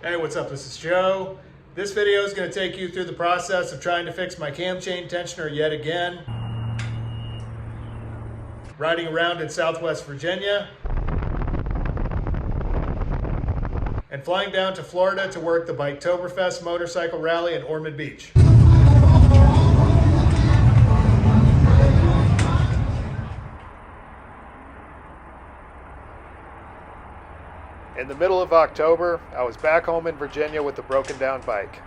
Hey, what's up? This is Joe. This video is going to take you through the process of trying to fix my cam chain tensioner yet again. Riding around in Southwest Virginia and flying down to Florida to work the Biketoberfest motorcycle rally in Ormond Beach. In the middle of October, I was back home in Virginia with a broken down bike.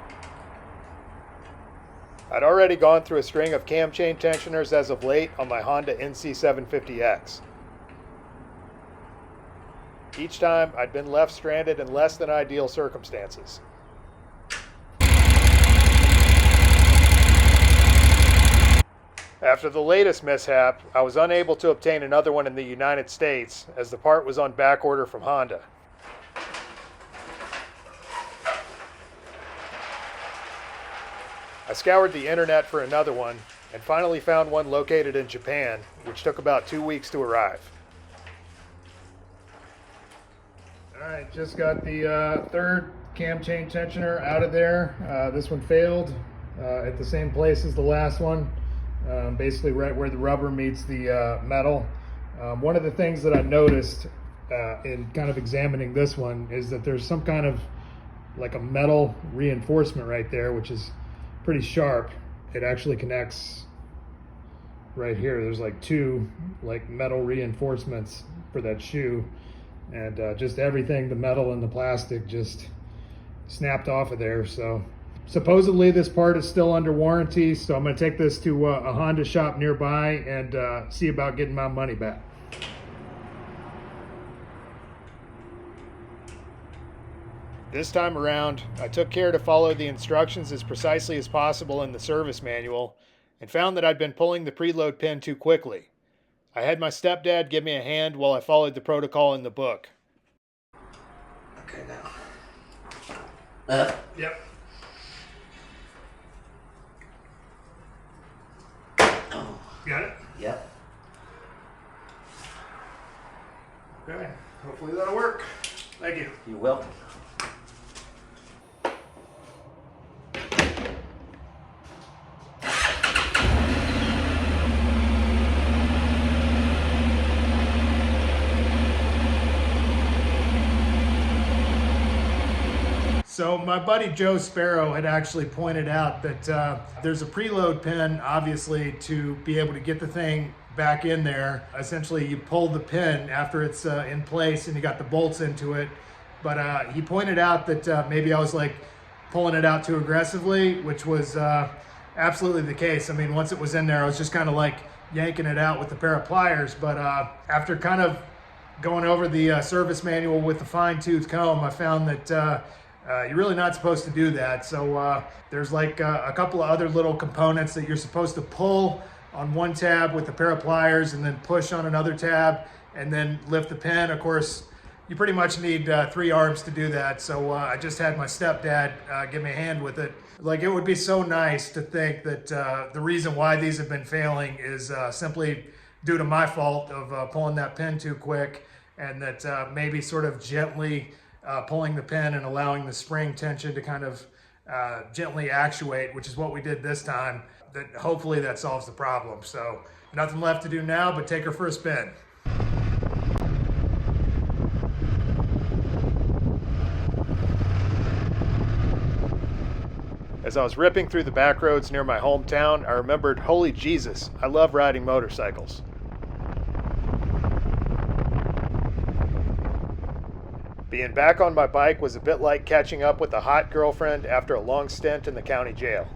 I'd already gone through a string of cam chain tensioners as of late on my Honda NC750X. Each time, I'd been left stranded in less than ideal circumstances. After the latest mishap, I was unable to obtain another one in the United States as the part was on back order from Honda. I scoured the internet for another one and finally found one located in Japan, which took about 2 weeks to arrive. Alright, just got the third cam chain tensioner out of there. This one failed at the same place as the last one, basically right where the rubber meets the metal. One of the things that I noticed in kind of examining this one is that there's some kind of like a metal reinforcement right there, which is pretty sharp. It actually connects right here. There's like two like metal reinforcements for that shoe, and just everything, the metal and the plastic, just snapped off of there. So supposedly this part is still under warranty, so I'm going to take this to a Honda shop nearby and see about getting my money back. This time around, I took care to follow the instructions as precisely as possible in the service manual and found that I'd been pulling the preload pin too quickly. I had my stepdad give me a hand while I followed the protocol in the book. Okay, now. Yep. Oh. Got it? Yep. Okay, hopefully that'll work. Thank you. You're welcome. So my buddy Joe Sparrow had actually pointed out that there's a preload pin, obviously, to be able to get the thing back in there. Essentially, you pull the pin after it's in place and you got the bolts into it. But he pointed out that maybe I was like pulling it out too aggressively, which was absolutely the case. I mean, once it was in there, I was just kind of like yanking it out with a pair of pliers. But after kind of going over the service manual with the fine-tooth comb, I found that you're really not supposed to do that. So there's like a couple of other little components that you're supposed to pull on one tab with a pair of pliers and then push on another tab and then lift the pin. Of course, you pretty much need 3 arms to do that. So I just had my stepdad give me a hand with it. Like, it would be so nice to think that the reason why these have been failing is simply due to my fault of pulling that pin too quick, and that maybe sort of gently pulling the pin and allowing the spring tension to kind of gently actuate, which is what we did this time. That hopefully that solves the problem. So nothing left to do now but take her for a spin. As I was ripping through the back roads near my hometown, I remembered, holy Jesus, I love riding motorcycles. Being back on my bike was a bit like catching up with a hot girlfriend after a long stint in the county jail.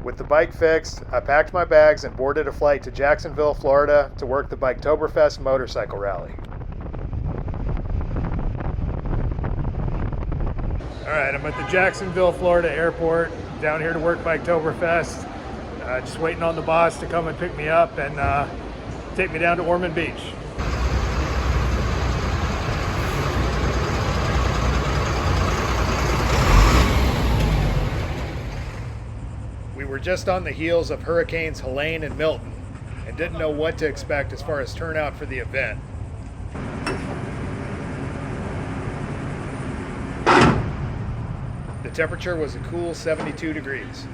With the bike fixed, I packed my bags and boarded a flight to Jacksonville, Florida to work the Biketoberfest motorcycle rally. All right, I'm at the Jacksonville, Florida airport, down here to work Biketoberfest. Just waiting on the boss to come and pick me up and take me down to Ormond Beach. We were just on the heels of Hurricanes Helene and Milton and didn't know what to expect as far as turnout for the event. The temperature was a cool 72 degrees.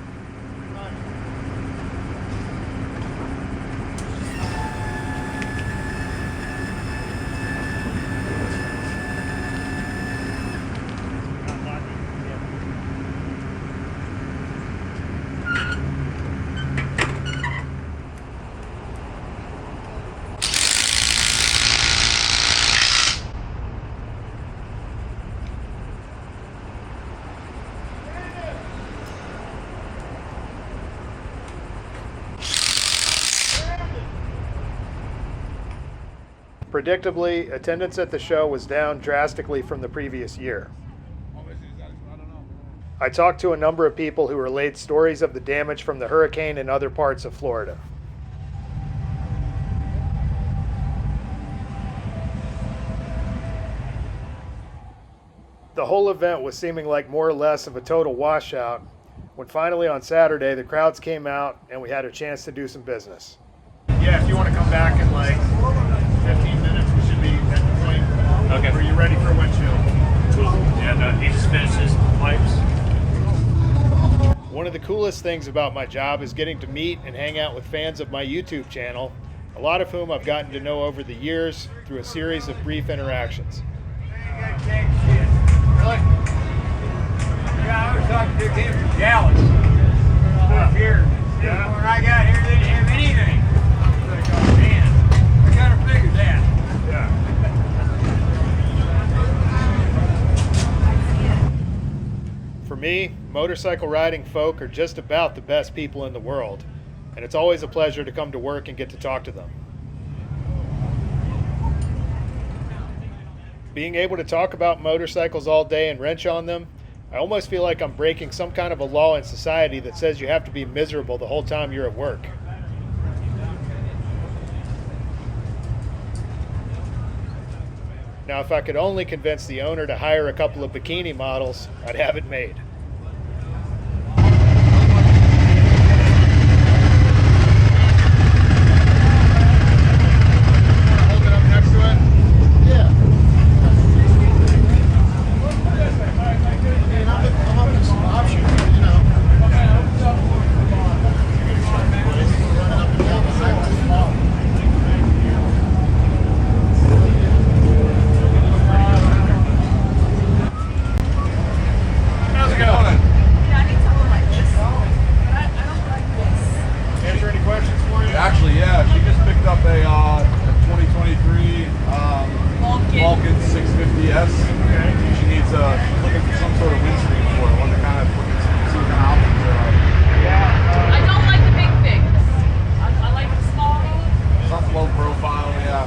Predictably, attendance at the show was down drastically from the previous year. I talked to a number of people who relayed stories of the damage from the hurricane in other parts of Florida. The whole event was seeming like more or less of a total washout when finally on Saturday the crowds came out and we had a chance to do some business. Yeah, if you want to come back in like 15 minutes, we should be at the point where you're ready for windshield. Cool. And he just finishes pipes. One of the coolest things about my job is getting to meet and hang out with fans of my YouTube channel, a lot of whom I've gotten to know over the years through a series of brief interactions. Really? Yeah, I was talking to him from Dallas. Up here. Yeah. When I got here, they didn't have anything. I was like, oh man, I kind of figured that. Yeah. For me, motorcycle riding folk are just about the best people in the world, and it's always a pleasure to come to work and get to talk to them. Being able to talk about motorcycles all day and wrench on them, I almost feel like I'm breaking some kind of a law in society that says you have to be miserable the whole time you're at work. Now, if I could only convince the owner to hire a couple of bikini models, I'd have it made. Hold it up next to it? Yeah. I'm up with some options, you know. How's it going? Yeah, I need something like this. But I don't like this. Answer any questions for you? Actually, yeah, she just picked up a 2023 Vulcan 650S. Okay. She needs she's looking for some sort of windscreen for it. One to kind of see what kind of options there are. Yeah. I don't like the big things. I like the small. Something low profile, yeah.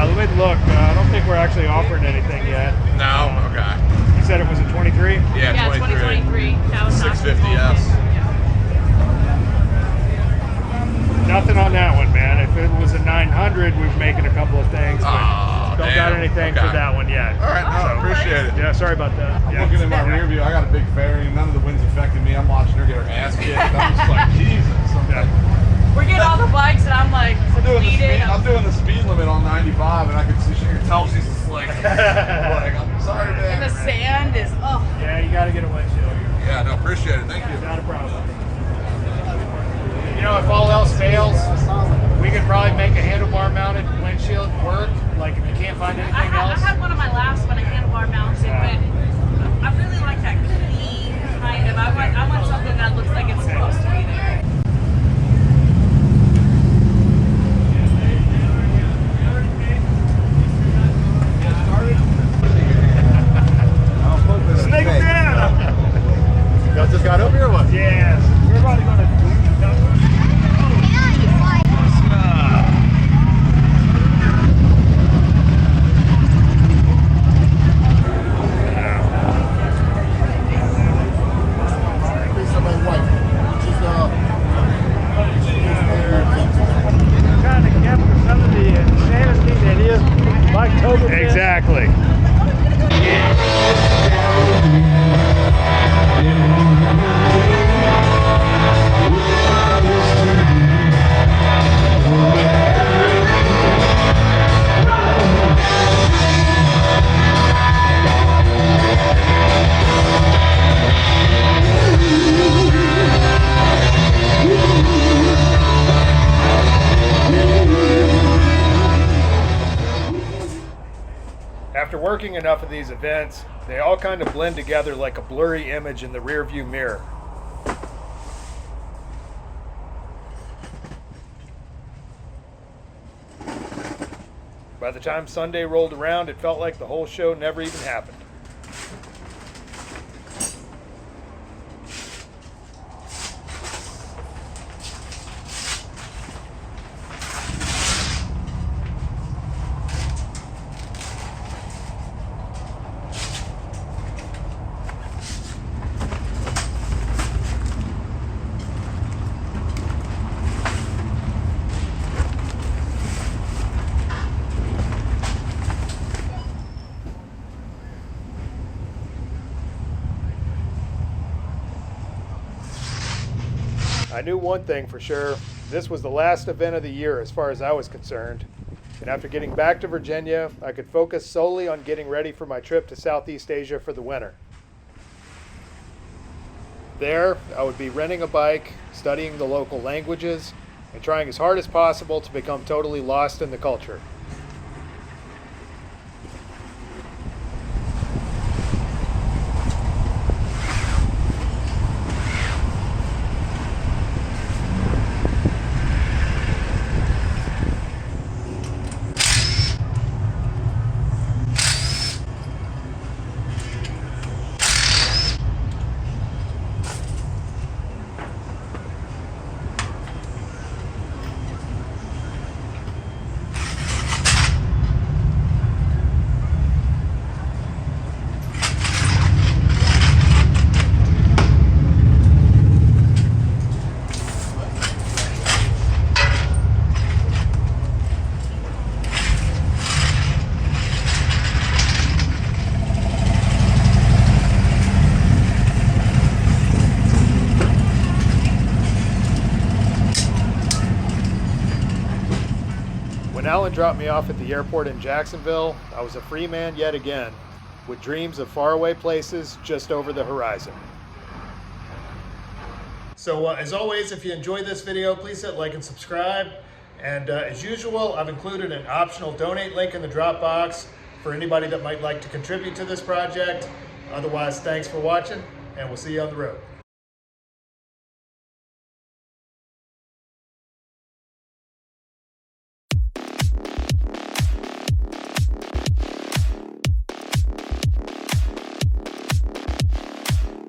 Let me look. I don't think we're actually offering anything yet. No, okay. You said it was a 23? Yeah, 2023. That was 650S. Nothing on that one, man. If it was a 900, we've making a couple of things, but don't got anything for that one yet. All right, no, appreciate it. Yeah, sorry about that. I'm looking in my rear view. I got a big fairing. None of the wind's affecting me. I'm watching her get her ass kicked. I'm just like, Jesus. I'm like, We're getting all the bikes and I'm like depleted. I'm doing the speed limit on 95, and I can see she can tell she's just like, I'm sorry, man. And the sand is, oh. Yeah, you got to get a windshield. Yeah, no, appreciate it. Thank you. Not a problem. You know, if all else fails, we could probably make a handlebar mounted windshield work. Like if you can't find anything I else. had one of my last one, a handlebar mounted, but I really like that clean kind of. I want something that looks like it's supposed to be there. Snake down! Y'all just got up here or what? Yes. We're about to go to Somebody's wife. She's After working enough of these events, they all kind of blend together like a blurry image in the rearview mirror. By the time Sunday rolled around, it felt like the whole show never even happened. I knew one thing for sure, this was the last event of the year as far as I was concerned. And after getting back to Virginia, I could focus solely on getting ready for my trip to Southeast Asia for the winter. There, I would be renting a bike, studying the local languages, and trying as hard as possible to become totally lost in the culture. When Alan dropped me off at the airport in Jacksonville, I was a free man yet again, with dreams of faraway places just over the horizon. So as always, if you enjoyed this video, please hit like and subscribe. And as usual, I've included an optional donate link in the drop box for anybody that might like to contribute to this project. Otherwise, thanks for watching, and we'll see you on the road.